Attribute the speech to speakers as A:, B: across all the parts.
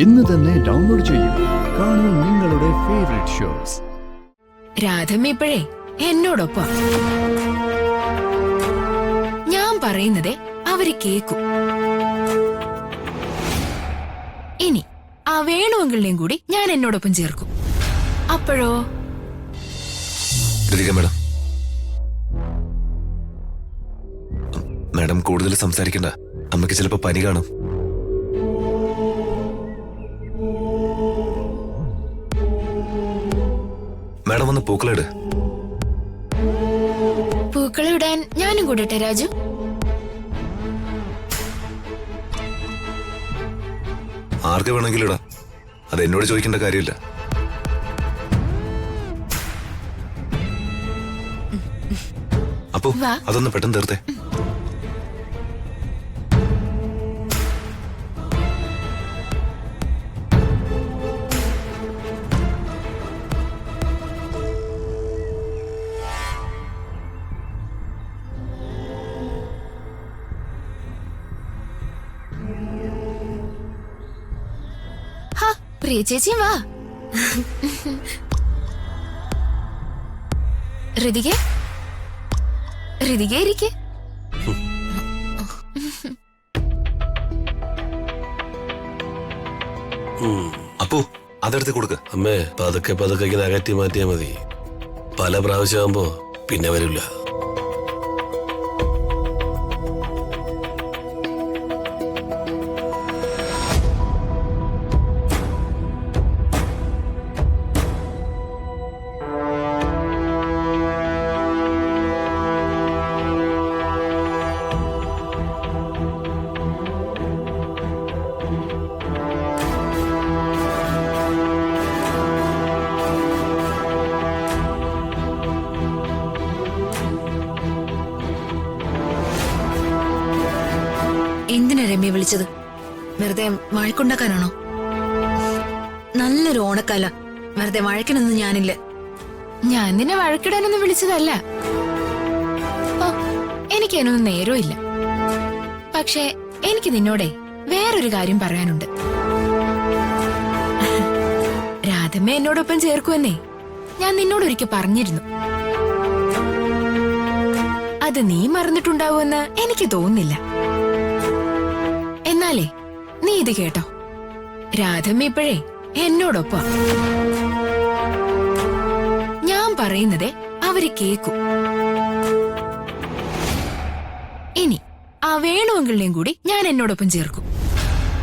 A: ഇന്ന് തന്നെ ഡൗൺലോഡ് ചെയ്യൂ. കാണൂ നിങ്ങളുടെ ഫേവറേറ്റ് ഷോസ്.
B: രാധമ്മ ഇപ്പോഴേ എന്നോടൊപ്പം. ഞാൻ പറയുന്നതേ അവര് കേക്കും. ഇനി ആ വേണുവെങ്കിലിനെയും കൂടി ഞാൻ എന്നോടൊപ്പം ചേർക്കും. അപ്പോഴോ
C: മാഡം കൂടുതൽ സംസാരിക്കണ്ട. അമ്മയ്ക്ക് ചിലപ്പോ പനി കാണും. മാഡം വന്ന് പൂക്കളിട്.
B: പൂക്കളിടാൻ ഞാനും കൂടട്ടെ രാജു?
C: ആർക്ക് വേണമെങ്കിലും ഇടാം. അത് എന്നോട് ചോദിക്കേണ്ട കാര്യമില്ല. അപ്പോ അതൊന്ന് പെട്ടെന്ന് തീർത്തേ.
B: പ്രിയ ചേച്ചിയും വാ. ഋതികേ ഇരിക്കെ.
C: അപ്പോ അതെടുത്ത് കൊടുക്ക.
D: അമ്മേ പതുക്കെ പതുക്കെ ഇങ്ങനെ അകറ്റി മാറ്റിയാ മതി. പല പ്രാവശ്യമാകുമ്പോ പിന്നെ വരില്ല.
B: എന്തിനാ രമ്യ വിളിച്ചത്? വെറുതെ വഴക്കുണ്ടാക്കാനാണോ? നല്ലൊരു ഓണക്കാല, വെറുതെ വഴക്കിനൊന്നും ഞാനില്ല. ഞാൻ നിന്നെ വഴക്കിടാനൊന്നും വിളിച്ചതല്ല. എനിക്ക് അതിനൊന്നും നേരവും ഇല്ല. പക്ഷേ എനിക്ക് നിന്നോടെ വേറൊരു കാര്യം പറയാനുണ്ട്. രാധമ്മ എന്നോടൊപ്പം ചേർക്കുമെന്നേ ഞാൻ നിന്നോടൊരിക്കൽ പറഞ്ഞിരുന്നു. അത് നീ മറന്നിട്ടുണ്ടാവുമെന്ന് എനിക്ക് തോന്നുന്നില്ല. എന്നാലേ നീ ഇത് കേട്ടോ, രാധമ്മ ഇപ്പോഴേ എന്നോടൊപ്പം. ഞാൻ പറയുന്നതേ അവര് കേക്കും. ഇനി ആ വേണുവെങ്കിലിനെയും കൂടി ഞാൻ എന്നോടൊപ്പം ചേർക്കും.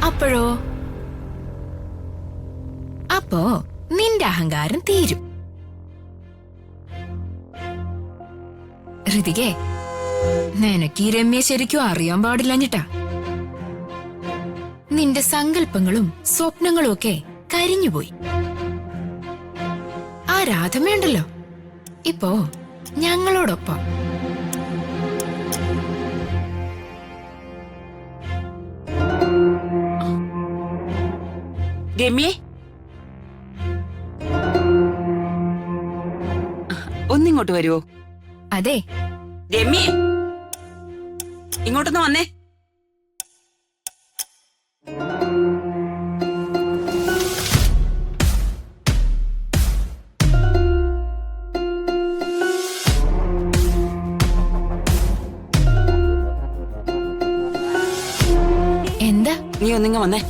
B: അപ്പോഴോ അപ്പോ നിന്റെ അഹങ്കാരം തീരും. ഋതികേ, നിനക്ക് ഈ രമ്യ ശരിക്കും അറിയാൻ പാടില്ലഞ്ഞിട്ടാ. നിന്റെ സങ്കല്പങ്ങളും സ്വപ്നങ്ങളും ഒക്കെ കരിഞ്ഞുപോയി. ആ രാധമ്മയുണ്ടല്ലോ ഇപ്പോ ഞങ്ങളോടൊപ്പം.
E: രമ്യേ, ഒന്നിങ്ങോട്ട് വരുവോ?
B: അതെ
E: രമ്യേ, ഇങ്ങോട്ടൊന്ന് വന്നേ.
B: എന്താ?
E: നീ ഒന്നിങ്ങ വന്നേ.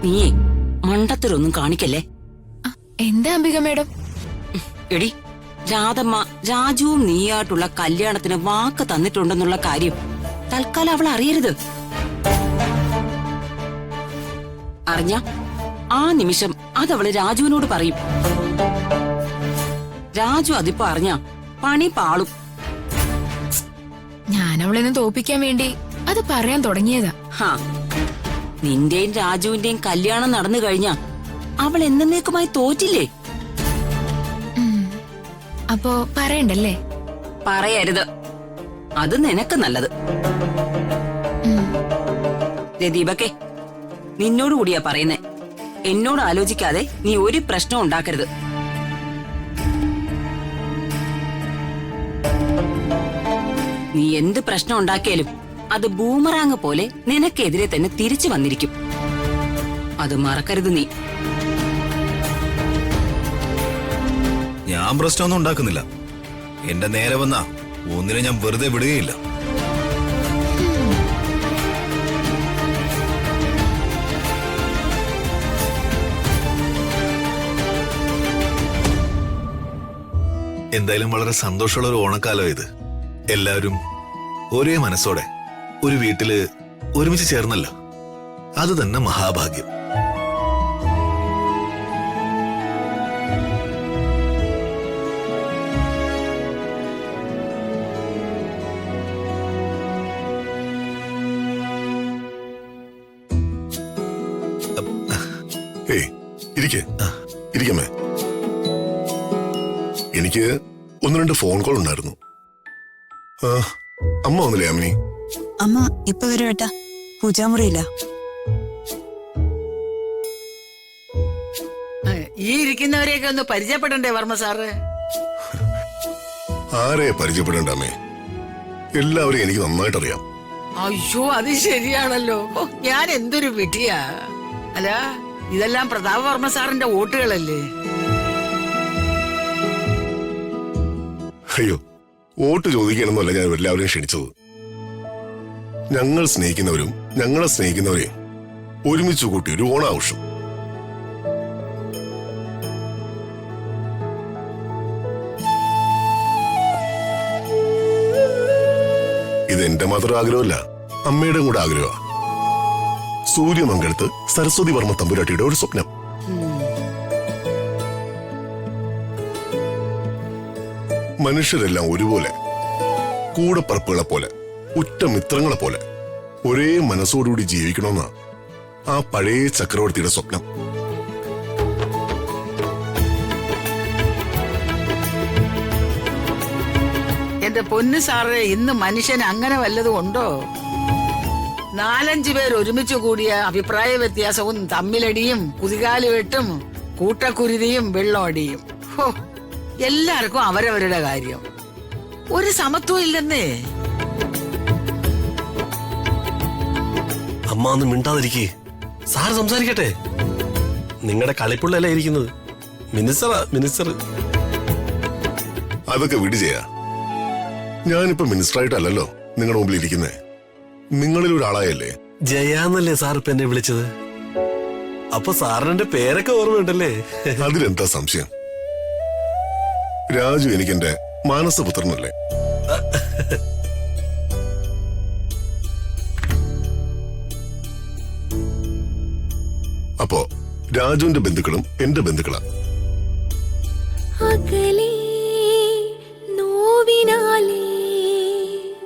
E: നീയേ മണ്ടത്തരൊന്നും കാണിക്കല്ലേ.
B: എന്താ അംബിക മേഡം?
E: എടി, രാധമ്മ രാജുവും നീയായിട്ടുള്ള കല്യാണത്തിന് വാക്ക് തന്നിട്ടുണ്ടെന്നുള്ള കാര്യം തൽക്കാലം അവൾ അറിയരുത്. അറിഞ്ഞ ആ നിമിഷം അതവള് രാജുവിനോട് പറയും. രാജു അതിപ്പോ അറിഞ്ഞ പണി പാളും.
B: ഞാൻ അവളെന്ന് തോപ്പിക്കാൻ വേണ്ടി അത് പറയാൻ തുടങ്ങിയതാ.
E: ഹാ, നിന്റെയും രാജുവിന്റെയും കല്യാണം നടന്നു കഴിഞ്ഞ അവൾ എന്നേക്കുമായി തോറ്റില്ലേ?
B: അപ്പോ പറയണ്ടല്ലേ?
E: പറയരുത്, അത് നിനക്ക് നല്ലത്. ദീപക്കെ, നിന്നോട് കൂടിയാ പറയുന്നേ. എന്നോട് ആലോചിക്കാതെ നീ ഒരു പ്രശ്നം ഉണ്ടാക്കരുത്. നീ എന്ത് പ്രശ്നം ഉണ്ടാക്കിയാലും അത് ബൂമറാങ് പോലെ നിനക്കെതിരെ തന്നെ തിരിച്ചു വന്നിരിക്കും. അത് മറക്കരുത് നീ.
C: ഞാൻ പ്രശ്നമൊന്നും ഉണ്ടാക്കുന്നില്ല. എന്റെ നേരെ വന്നാ ഒന്നിനെ ഞാൻ വെറുതെ വിടുകയില്ല. എന്തായാലും വളരെ സന്തോഷമുള്ള ഒരു ഓണക്കാലം ഇത്. എല്ലാവരും ഒരേ മനസ്സോടെ ഒരു വീട്ടില് ഒരുമിച്ച് ചേർന്നല്ലോ. അത് തന്നെ മഹാഭാഗ്യം.
F: ഇരിക്കമേ. എനിക്ക് 1-2 ഫോൺ കോൾ ഉണ്ടായിരുന്നു. അമ്മ വന്നില്ലേ അമ്മിനി?
G: അമ്മ ഇപ്പൊ വരും ഏട്ടാ, പൂജാമുറിയില്ല.
H: ഈ ഇരിക്കുന്നവരെയൊക്കെ ഒന്ന് പരിചയപ്പെടണ്ടേ വർമ്മ സാറ്?
F: ആരെ പരിചയപ്പെടേണ്ട അമ്മേ? എല്ലാവരെയും എനിക്ക് നന്നായിട്ട് അറിയാം.
H: അയ്യോ, അത് ശരിയാണല്ലോ. ഞാൻ എന്തൊരു വിട്ടിയാ. അല്ല, ഇതെല്ലാം പ്രതാപ് വർമ്മ സാറിന്റെ വോട്ടുകളല്ലേ?
F: അയ്യോ, വോട്ട് ചോദിക്കണമെന്നല്ല ഞാൻ എല്ലാവരെയും ക്ഷണിച്ചത്. ഞങ്ങൾ സ്നേഹിക്കുന്നവരും ഞങ്ങളെ സ്നേഹിക്കുന്നവരെയും ഒരുമിച്ച് കൂട്ടി ഒരു ഓണാഘോഷം. ഇതെന്റെ മാത്രം ആഗ്രഹമല്ല, അമ്മയുടെ കൂടെ ആഗ്രഹമാണ്. സൂര്യമംഗലത്ത് സരസ്വതി വർമ്മ തമ്പുരാട്ടിയുടെ ഒരു സ്വപ്നം. മനുഷ്യരെല്ലാം ഒരുപോലെ, കൂടപ്പറപ്പുകളെ പോലെ, ഉറ്റ മിത്രങ്ങളെ പോലെ ഒരേ മനസ്സോടുകൂടി ജീവിക്കണമെന്ന ആ പഴയ ചക്രവർത്തിയുടെ സ്വപ്നം.
H: എന്റെ പൊന്നു സാറേ, ഇന്ന് മനുഷ്യന് അങ്ങനെ വല്ലതും ഉണ്ടോ? 4-5 പേർ ഒരുമിച്ച് കൂടിയ അഭിപ്രായ വ്യത്യാസവും തമ്മിലടിയും കുതികാലുവെട്ടും കൂട്ടക്കുരുതിയും വെള്ളമടിയും. ഹോ, എല്ലാവർക്കും അവരവരുടെ കാര്യം. ഒരു സമത്വം ഇല്ലെന്നേ.
D: അമ്മ ഒന്ന് മിണ്ടാതിരിക്കേ. സാറ് സംസാരിക്കട്ടെ. നിങ്ങളുടെ കളിപ്പുള്ളല്ലേ ഇരിക്കുന്നത്. മിനിസ്റ്റർ.
F: അതൊക്കെ വിട് ചെയ്യാ. ഞാനിപ്പോ മിനിസ്റ്ററായിട്ടല്ലോ നിങ്ങളുടെ മുമ്പിൽ ഇരിക്കുന്നേ. നിങ്ങളിൽ ഒരാളായല്ലേ?
D: ജയാന്നല്ലേ സാർ ഇപ്പൊ എന്നെ വിളിച്ചത്? അപ്പൊ സാറിന്റെ പേരൊക്കെ ഓർമ്മയുണ്ടല്ലേ?
F: അതിലെന്താ സംശയം? രാജു എനിക്കെന്റെ മാനസപുത്രനല്ലേ? അപ്പോ രാജുവിന്റെ ബന്ധുക്കളും എന്റെ ബന്ധുക്കളാ.